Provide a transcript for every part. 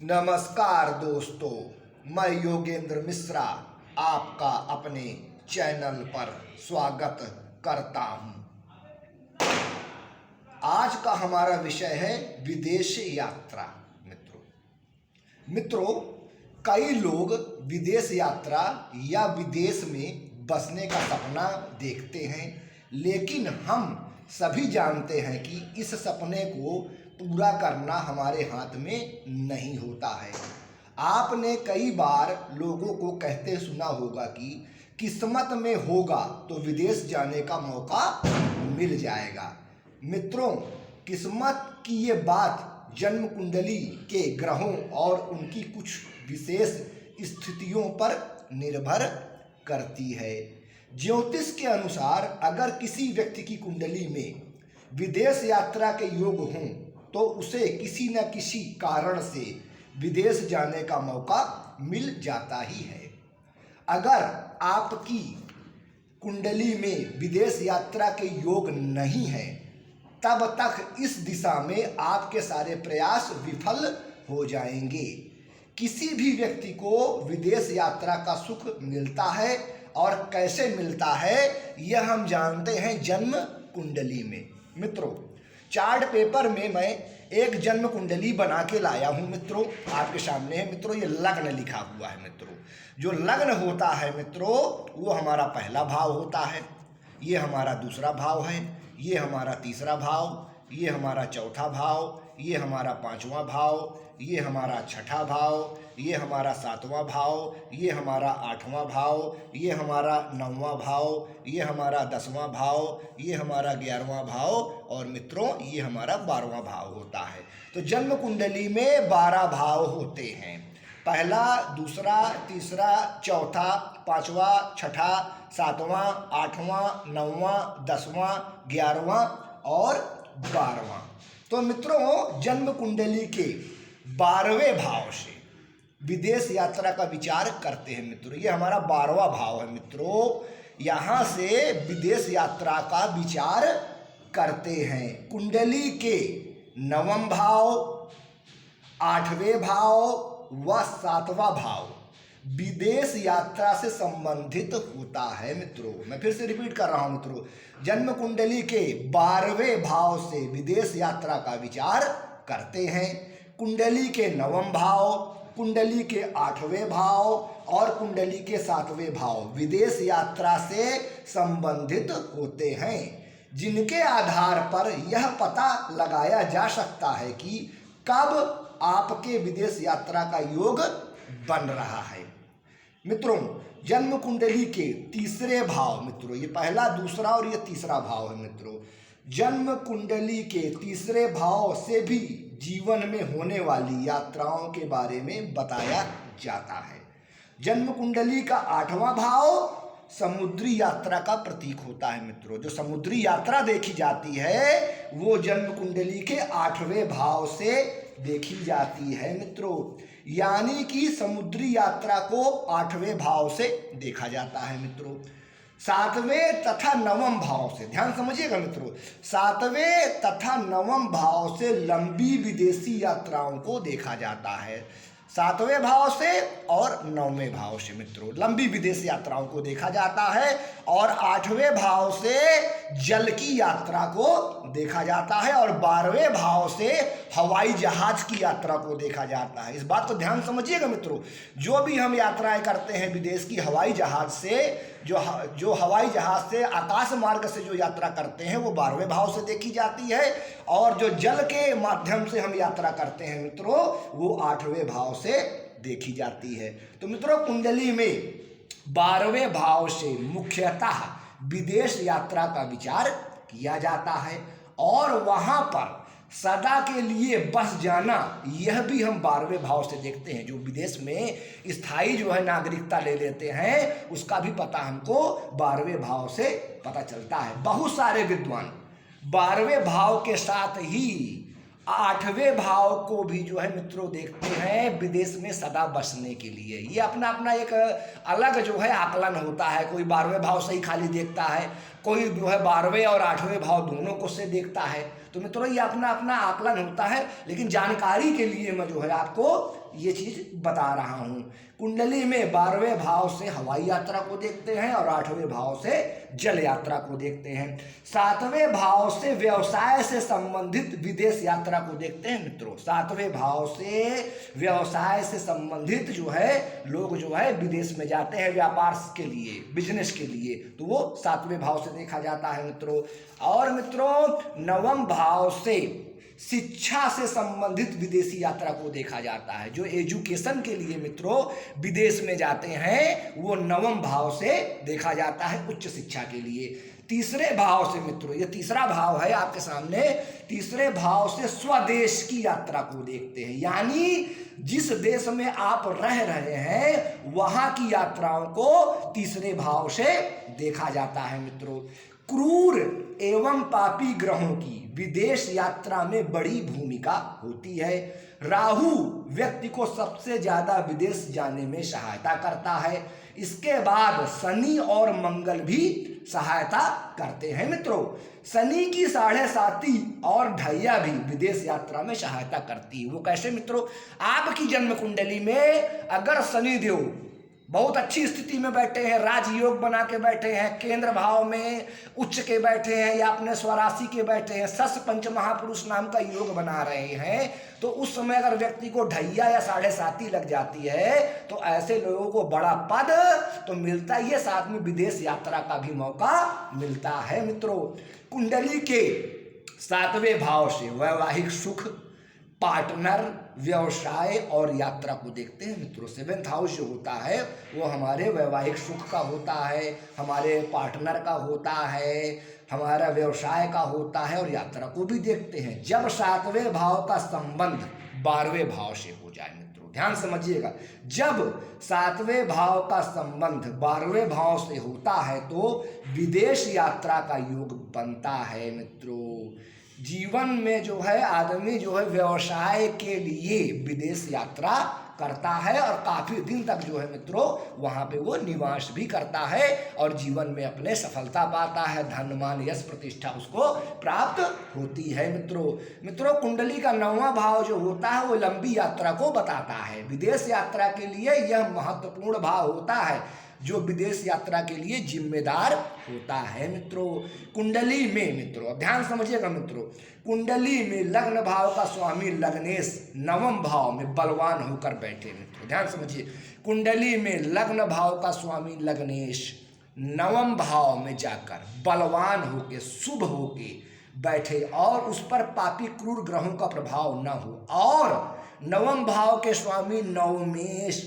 नमस्कार दोस्तों, मैं योगेंद्र मिश्रा आपका अपने चैनल पर स्वागत करता हूं। आज का हमारा विषय है विदेश यात्रा। मित्रों, कई लोग विदेश यात्रा या विदेश में बसने का सपना देखते हैं, लेकिन हम सभी जानते हैं कि इस सपने को पूरा करना हमारे हाथ में नहीं होता है। आपने कई बार लोगों को कहते सुना होगा कि किस्मत में होगा तो विदेश जाने का मौका मिल जाएगा। मित्रों, किस्मत की ये बात जन्म कुंडली के ग्रहों और उनकी कुछ विशेष स्थितियों पर निर्भर करती है। ज्योतिष के अनुसार अगर किसी व्यक्ति की कुंडली में विदेश यात्रा के योग हों तो उसे किसी न किसी कारण से विदेश जाने का मौका मिल जाता ही है। अगर आपकी कुंडली में विदेश यात्रा के योग नहीं है तब तक इस दिशा में आपके सारे प्रयास विफल हो जाएंगे। किसी भी व्यक्ति को विदेश यात्रा का सुख मिलता है और कैसे मिलता है यह हम जानते हैं जन्म कुंडली में। मित्रों, चार्ट पेपर में मैं एक जन्म कुंडली बना के लाया हूँ। मित्रों, आपके सामने है। मित्रों, ये लग्न लिखा हुआ है। मित्रों, जो लग्न होता है मित्रों, वो हमारा पहला भाव होता है, ये हमारा दूसरा भाव है, ये हमारा तीसरा भाव, ये हमारा चौथा भाव, ये हमारा पांचवा भाव, ये हमारा छठा भाव, ये हमारा सातवां भाव, ये हमारा आठवां भाव, ये हमारा नौवां भाव, ये हमारा 10वां भाव, ये हमारा 11वां भाव और मित्रों ये हमारा 12वां भाव होता है। तो जन्म कुंडली में 12 भाव होते हैं। पहला, दूसरा, तीसरा, चौथा, पांचवा, छठा, सातवां, आठवां, नौवां, 10वां, 11वां और 12वां। तो मित्रों, जन्म कुंडली के 12वें भाव से विदेश यात्रा का विचार करते हैं। मित्रों, ये हमारा 12वां भाव है। मित्रों, यहाँ से विदेश यात्रा का विचार करते हैं। कुंडली के 9वें भाव, 8वें भाव व 7वां भाव विदेश यात्रा से संबंधित होता है। मित्रों, मैं फिर से रिपीट कर रहा हूं। मित्रों, जन्म कुंडली के 12वें भाव से विदेश यात्रा का विचार करते हैं। कुंडली के 9वें भाव, कुंडली के 8वें भाव और कुंडली के 7वें भाव विदेश यात्रा से संबंधित होते हैं, जिनके आधार पर यह पता लगाया जा सकता है कि कब आपके विदेश यात्रा का योग बन रहा है। मित्रों, जन्म कुंडली के तीसरे भाव, मित्रों ये पहला, दूसरा और ये तीसरा भाव है। मित्रों, जन्म कुंडली के तीसरे भाव से भी जीवन में होने वाली यात्राओं के बारे में बताया जाता है। जन्म कुंडली का 8वां भाव समुद्री यात्रा का प्रतीक होता है। मित्रों, जो समुद्री यात्रा देखी जाती है वो जन्म कुंडली के 8वें भाव से देखी जाती है। मित्रों, यानी कि समुद्री यात्रा को 8वें भाव से देखा जाता है। मित्रों, 7वें तथा 9वें भाव से, ध्यान समझिएगा मित्रों, 7वें तथा 9वें भाव से लंबी विदेशी यात्राओं को देखा जाता है। 7वें भाव से और 9वें भाव से मित्रों लंबी विदेश यात्राओं को देखा जाता है और 8वें भाव से जल की यात्रा को देखा जाता है और 12वें भाव से हवाई जहाज की यात्रा को देखा जाता है। इस बात को ध्यान समझिएगा मित्रों, जो भी हम यात्राएं करते हैं विदेश की हवाई जहाज से, जो हवाई जहाज से आकाश मार्ग से जो यात्रा करते हैं वो 12वें भाव से देखी जाती है और जो जल के माध्यम से हम यात्रा करते हैं मित्रों वो 8वें भाव से देखी जाती है। तो मित्रों, कुंडली में 12वें भाव से मुख्यतः विदेश यात्रा का विचार किया जाता है और वहां पर सदा के लिए बस जाना, यह भी हम 12वें भाव से देखते हैं। जो विदेश में स्थायी जो है नागरिकता ले लेते हैं उसका भी पता हमको 12वें भाव से पता चलता है। बहुत सारे विद्वान 12वें भाव के साथ ही 8वें भाव को भी जो है मित्रों देखते हैं विदेश में सदा बसने के लिए। ये अपना अपना एक अलग जो है आकलन होता है। कोई 12वें भाव से ही खाली देखता है, कोई जो है 12वें और 8वें भाव दोनों को से देखता है। तो मित्रों ये अपना अपना आकलन होता है, लेकिन जानकारी के लिए मैं जो है आपको ये चीज बता रहा हूं। कुंडली में 12वें भाव से हवाई यात्रा को देखते हैं और 8वें भाव से जल यात्रा को देखते हैं। 7वें भाव से व्यवसाय से संबंधित विदेश यात्रा को देखते हैं मित्रों। 7वें भाव से व्यवसाय से संबंधित जो है लोग जो है विदेश में जाते हैं व्यापार के लिए, बिजनेस के लिए, तो वो 7वें भाव से देखा जाता है मित्रों। और मित्रों 9वें भाव से शिक्षा से संबंधित विदेशी यात्रा को देखा जाता है। जो एजुकेशन के लिए मित्रों विदेश में जाते हैं वो 9वें भाव से देखा जाता है, उच्च शिक्षा के लिए। 3रे भाव से मित्रों, ये 3रा भाव है आपके सामने, 3रे भाव से स्वदेश की यात्रा को देखते हैं, यानी जिस देश में आप रह रहे हैं वहां की यात्राओं को 3रे भाव से देखा जाता है मित्रों। क्रूर एवं पापी ग्रहों की विदेश यात्रा में बड़ी भूमिका होती है। राहु व्यक्ति को सबसे ज्यादा विदेश जाने में सहायता करता है। इसके बाद शनि और मंगल भी सहायता करते हैं मित्रों। शनि की 7.5 और ढैया भी विदेश यात्रा में सहायता करती है। वो कैसे मित्रों? आपकी जन्म कुंडली में अगर शनि देव बहुत अच्छी स्थिति में बैठे हैं, राजयोग बना के बैठे हैं, केंद्र भाव में उच्च के बैठे हैं या अपने स्वराशि के बैठे हैं, सस पंच महापुरुष नाम का योग बना रहे हैं, तो उस समय अगर व्यक्ति को ढैया या 7.5 लग जाती है तो ऐसे लोगों को बड़ा पद तो मिलता ही है, साथ में विदेश यात्रा का भी मौका मिलता है मित्रों। कुंडली के 7वें भाव से वैवाहिक सुख, पार्टनर, व्यवसाय और यात्रा को देखते हैं मित्रों। 7th हाउस जो होता है वो हमारे वैवाहिक सुख का होता है, हमारे पार्टनर का होता है, हमारा व्यवसाय का होता है और यात्रा को भी देखते हैं। जब 7वें भाव का संबंध 12वें भाव से हो जाए मित्रों, ध्यान समझिएगा, जब 7वें भाव का संबंध 12वें भाव से होता है तो विदेश यात्रा का योग बनता है मित्रों। जीवन में जो है आदमी जो है व्यवसाय के लिए विदेश यात्रा करता है और काफी दिन तक जो है मित्रों वहां पे वो निवास भी करता है और जीवन में अपने सफलता पाता है, धन मान यश प्रतिष्ठा उसको प्राप्त होती है मित्रों कुंडली का 9वां भाव जो होता है वो लंबी यात्रा को बताता है। विदेश यात्रा के लिए यह महत्वपूर्ण भाव होता है जो विदेश यात्रा के लिए जिम्मेदार होता है मित्रों। कुंडली में मित्रों ध्यान समझिएगा मित्रों, कुंडली में लग्न भाव का स्वामी लग्नेश 9वें भाव में बलवान होकर बैठे मित्रों, ध्यान समझिए, कुंडली में लग्न भाव का स्वामी लग्नेश 9वें भाव में जाकर बलवान होके शुभ होके बैठे और उस पर पापी क्रूर ग्रहों का प्रभाव न हो, और 9वें भाव के स्वामी नवमेश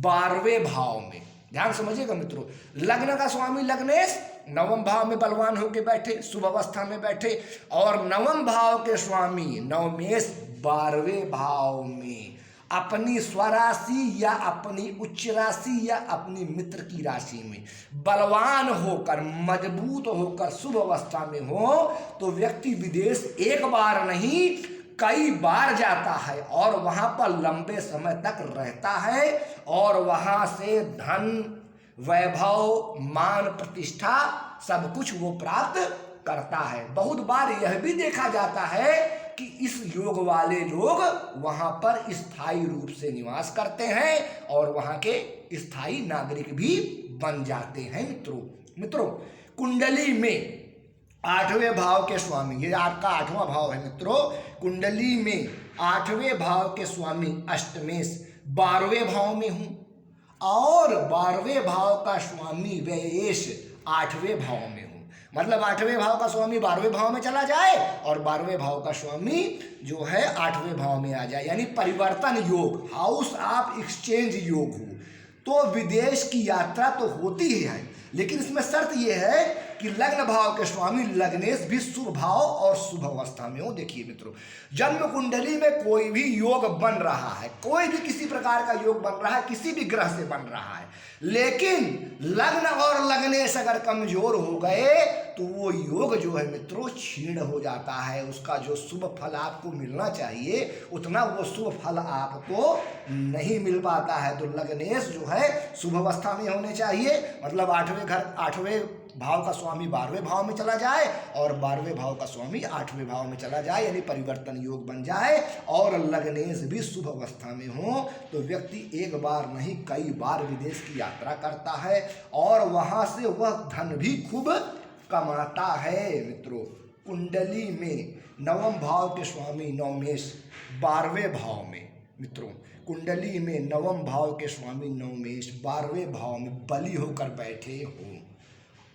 12वें भाव में, ध्यान समझिएगा मित्रों, लग्न का स्वामी लग्नेश 9वें भाव में बलवान होकर बैठे, शुभ अवस्था में बैठे, और 9वें भाव के स्वामी नवमेश 12वें भाव में अपनी स्वराशि या अपनी उच्च राशि या अपनी मित्र की राशि में बलवान होकर मजबूत होकर शुभ अवस्था में हो तो व्यक्ति विदेश एक बार नहीं कई बार जाता है और वहां पर लंबे समय तक रहता है और वहां से धन, वैभव, मान, प्रतिष्ठा सब कुछ वो प्राप्त करता है। बहुत बार यह भी देखा जाता है कि इस योग वाले लोग वहां पर स्थायी रूप से निवास करते हैं और वहां के स्थायी नागरिक भी बन जाते हैं मित्रों कुंडली में 8वें भाव के स्वामी, ये आपका 8वां भाव है मित्रों, कुंडली में 8वें भाव के स्वामी अष्टमेश 12वें भाव में हूं और 12वें भाव का स्वामी व्ययेश 8वें भाव में हूं। मतलब 8वें भाव का स्वामी 12वें भाव में चला जाए और 12वें भाव का स्वामी जो है 8वें भाव में आ जाए, यानी परिवर्तन योग, हाउस ऑफ एक्सचेंज योग हो तो विदेश की यात्रा तो होती ही है, लेकिन इसमें शर्त यह है कि लग्न भाव के स्वामी लग्नेश भी शुभ भाव और शुभ अवस्था में हो। देखिए मित्रों, जन्म कुंडली में कोई भी योग बन रहा है, कोई भी किसी प्रकार का योग बन रहा है, किसी भी ग्रह से बन रहा है, लेकिन लग्न और लग्नेश अगर कमजोर हो गए तो वो योग जो है मित्रों क्षीण हो जाता है। उसका जो शुभ फल आपको मिलना चाहिए उतना वो शुभ फल आपको नहीं मिल पाता है। तो लग्नेश जो है शुभ अवस्था में होने चाहिए, मतलब 8वें भाव का स्वामी 12वें भाव में चला जाए और 12वें भाव का स्वामी 8वें भाव में चला जाए, यानी परिवर्तन योग बन जाए, और लग्नेश भी शुभ अवस्था में हो, तो व्यक्ति एक बार नहीं कई बार विदेश की यात्रा करता है और वहाँ से वह धन भी खूब कमाता है। मित्रों, कुंडली में नवम भाव के स्वामी नवमेश 12वें भाव में, मित्रों कुंडली में नवम भाव के स्वामी नवमेश 12वें भाव में बली होकर बैठे हों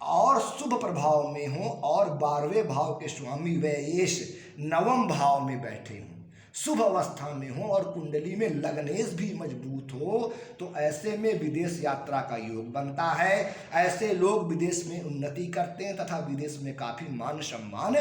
और शुभ प्रभाव में हों, और 12वें भाव के स्वामी व्ययेश नवम भाव में बैठे हों, शुभ अवस्था में हो और कुंडली में लग्नेश भी मजबूत हो, तो ऐसे में विदेश यात्रा का योग बनता है। ऐसे लोग विदेश में उन्नति करते हैं तथा विदेश में काफ़ी मान सम्मान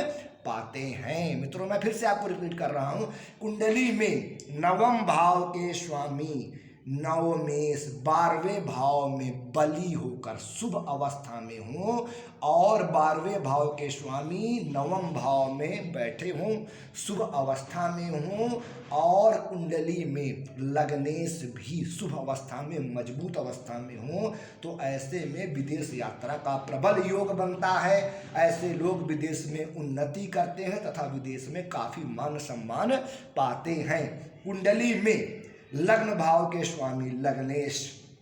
पाते हैं। मित्रों, मैं फिर से आपको रिपीट कर रहा हूँ, कुंडली में नवम भाव के स्वामी नवमेश 12वें भाव में बली होकर शुभ अवस्था में हों और 12वें भाव के स्वामी नवम भाव में बैठे हों, शुभ अवस्था में हों, और कुंडली में लग्नेश भी शुभ अवस्था में मजबूत अवस्था में हों, तो ऐसे में विदेश यात्रा का प्रबल योग बनता है। ऐसे लोग विदेश में उन्नति करते हैं तथा विदेश में काफ़ी मान सम्मान पाते हैं। कुंडली में लग्न भाव के स्वामी लग्नेश,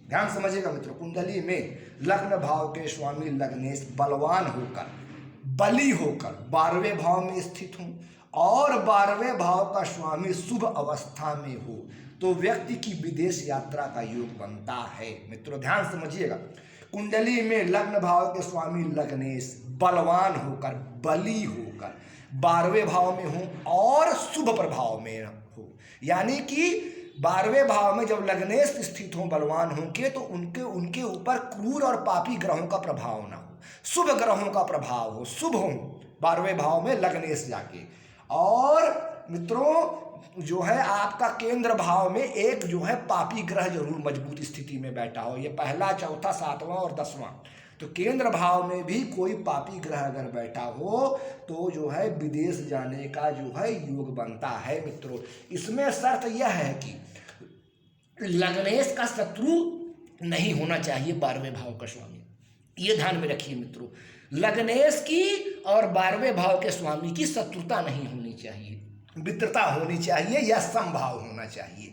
ध्यान समझिएगा मित्रों, कुंडली में लग्न भाव के स्वामी लग्नेश बलवान होकर बली होकर 12वें भाव में स्थित हों और 12वें भाव का स्वामी शुभ अवस्था में हो, तो व्यक्ति की विदेश यात्रा का योग बनता है। मित्रों ध्यान समझिएगा, कुंडली में लग्न भाव के स्वामी लग्नेश बलवान होकर बली होकर 12वें भाव में हो और शुभ प्रभाव में हो, यानी कि 12वें भाव में जब लग्नेश स्थित हों बलवान होंगे तो उनके ऊपर क्रूर और पापी ग्रहों का प्रभाव ना हो, शुभ ग्रहों का प्रभाव हो, शुभ हो 12वें भाव में लग्नेश जाके। और मित्रों जो है आपका केंद्र भाव में एक जो है पापी ग्रह जरूर मजबूत स्थिति में बैठा हो, ये पहला, चौथा, 7वां और 10वां, तो केंद्र भाव में भी कोई पापी ग्रह अगर बैठा हो तो जो है विदेश जाने का जो है योग बनता है। मित्रों इसमें शर्त यह है कि लग्नेश का शत्रु नहीं होना चाहिए 12वें भाव का स्वामी, ये ध्यान में रखिए मित्रों, लग्नेश की और 12वें भाव के स्वामी की शत्रुता नहीं होनी चाहिए, मित्रता होनी चाहिए या समभाव होना चाहिए,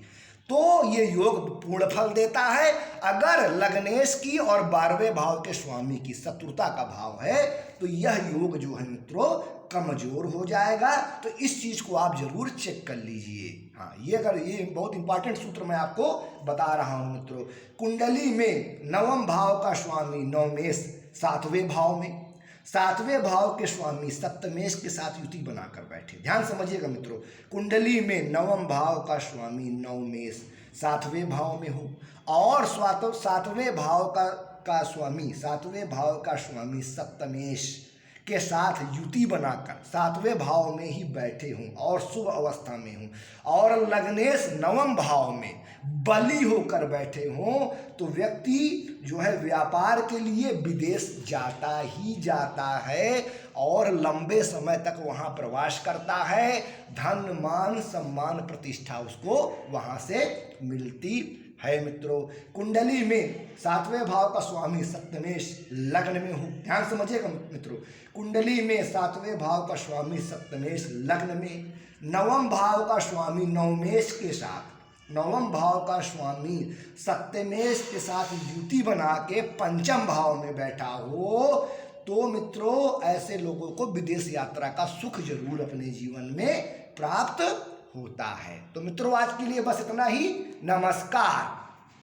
तो ये योग पूर्ण फल देता है। अगर लग्नेश की और 12वें भाव के स्वामी की शत्रुता का भाव है तो यह योग जो है मित्रों कमजोर हो जाएगा, तो इस चीज को आप जरूर चेक कर लीजिए। हाँ, ये बहुत इंपॉर्टेंट सूत्र मैं आपको बता रहा हूं मित्रों। कुंडली में नवम भाव का स्वामी नवमेश 7वें भाव में, 7वें भाव के स्वामी सप्तमेश के साथ युति बनाकर बैठे, ध्यान समझिएगा मित्रों, कुंडली में नवम भाव का स्वामी नवमेश 7वें भाव में हो और 7वें भाव का स्वामी सप्तमेश के साथ युति बनाकर 7वें भाव में ही बैठे हों और शुभ अवस्था में हों और लग्नेश नवम भाव में बली होकर बैठे हों, तो व्यक्ति जो है व्यापार के लिए विदेश जाता ही जाता है और लंबे समय तक वहाँ प्रवास करता है, धन मान सम्मान प्रतिष्ठा उसको वहाँ से मिलती है। मित्रों कुंडली में 7वें भाव का स्वामी सप्तमेश लग्न में हो, ध्यान समझिएगा मित्रों, कुंडली में 7वें भाव का स्वामी सप्तमेश लग्न में, नवम भाव का स्वामी नवमेश के साथ, नवम भाव का स्वामी सप्तमेश के साथ युति बना के पंचम भाव में बैठा हो, तो मित्रों ऐसे लोगों को विदेश यात्रा का सुख जरूर अपने जीवन में प्राप्त होता है। तो मित्रों आज के लिए बस इतना ही, नमस्कार।